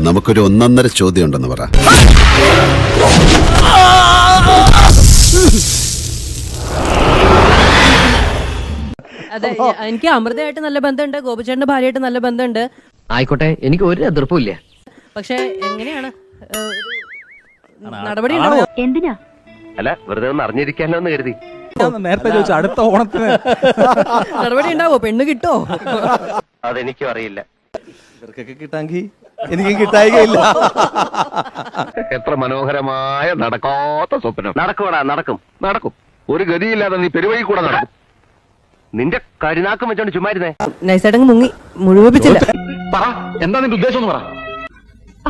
നമുക്കൊരു ഒന്നൊന്നര ചോദ്യം ഉണ്ടെന്ന് പറ. അതെ, എനിക്ക് അമൃതയായിട്ട് നല്ല ബന്ധമുണ്ട്, ഗോപിച്ചേട്ടന്റെ ഭാര്യയായിട്ട് നല്ല ബന്ധമുണ്ട്. ആയിക്കോട്ടെ, എനിക്ക് ഒരു എതിർപ്പും ഇല്ല. പക്ഷെ എങ്ങനെയാണ് നടപടി ഉണ്ടാവോ? എന്തിനാ? അല്ല, വെറുതെ ഒന്ന് അറിഞ്ഞിരിക്കാനോ എന്ന് കരുതി. നേരത്തെ ചോദിച്ചു, അടുത്ത ഓണത്തിന് നടപടി ഉണ്ടാവോ? പെണ്ണ് കിട്ടോ? അതെനിക്കും അറിയില്ല. ഇവർക്കൊക്കെ കിട്ടാമെങ്കിൽ എനിക്കും കിട്ടായികയില്ല. എത്ര മനോഹരമായ നടക്കാത്ത സ്വപ്നം. നടക്കൂടാ, നടക്കും. ഒരു ഗതിയില്ലാതെ നീ പെരുവഴി കൂടെ നടക്കും. നിന്റെ കരിനാക്കം വെച്ചോണ്ട് ചുമ്മാരുന്നേ. നൈസായിട്ടങ്ങ് മുങ്ങി, മുഴുവിപ്പിച്ചില്ല. പറ, എന്താ നിന്റെ ഉദ്ദേശം എന്ന് പറ.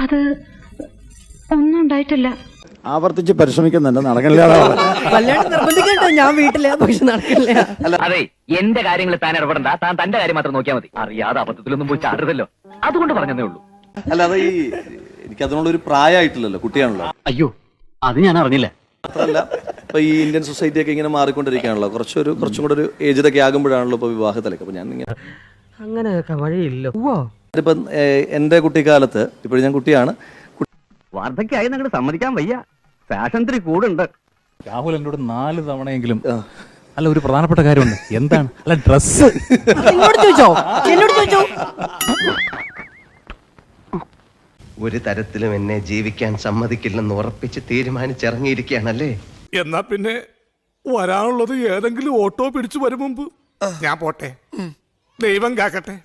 അത് ഒന്നും ഉണ്ടായിട്ടില്ല. ആവർത്തിച്ച് പരിശ്രമിക്കുന്നുണ്ട്, നടക്കില്ല. വല്ലാണ്ട് നിർബന്ധിക്കട്ടോ, ഞാൻ വീട്ടില, പക്ഷെ നടക്കില്ല. അതെ, എന്റെ കാര്യങ്ങൾ താൻ ഇടപെടണ്ട, താൻ തന്റെ കാര്യം മാത്രം നോക്കിയാൽ മതി. അറിയാതെ അബദ്ധത്തിലൊന്നും പോയി ചാടരുതല്ലോ, അതുകൊണ്ട് പറഞ്ഞതേ ഉള്ളൂ. അല്ലാതെ എനിക്ക് അതിനുള്ളൊരു പ്രായമായിട്ടില്ലല്ലോ, കുട്ടിയാണല്ലോ. അയ്യോ, അത് ഞാൻ അറിഞ്ഞില്ല. മാത്രമല്ല, ഇപ്പൊ ഈ ഇന്ത്യൻ സൊസൈറ്റി ഒക്കെ ഇങ്ങനെ മാറിക്കൊണ്ടിരിക്കുകയാണല്ലോ. കുറച്ചും കൂടെ ഒരു ഏജിലൊക്കെ ആകുമ്പോഴാണല്ലോ ഇപ്പൊ വിവാഹത്തിലൊക്കെ. അപ്പൊ ഞാൻ ഇങ്ങനെ അങ്ങനെയൊക്കെ വഴിയില്ലോ. ഇപ്പം എന്റെ കുട്ടിക്കാലത്ത്, ഇപ്പോഴും ഞാൻ കുട്ടിയാണ്, വാർദ്ധക്യായി നിങ്ങൾ സമ്മതിക്കാൻ വയ്യ. ഫാഷൻ ഇത്തിരി കൂടുണ്ട്. രാഹുൽ എന്നോട് 4 തവണയെങ്കിലും അല്ല ഒരു പ്രധാനപ്പെട്ട കാര്യമുണ്ട്. എന്താണ്? അല്ല, ഡ്രസ് എന്നോട് ചോദിച്ചോ. ഒരു തരത്തിലും എന്നെ ജീവിക്കാൻ സമ്മതിക്കില്ലെന്ന് ഉറപ്പിച്ച് തീരുമാനിച്ചിറങ്ങിയിരിക്കുകയാണല്ലേ. എന്നാ പിന്നെ വരാനുള്ളത് ഏതെങ്കിലും ഓട്ടോ പിടിച്ചു വരും മുമ്പ് ഞാൻ പോട്ടെ. ദൈവം കാക്കട്ടെ.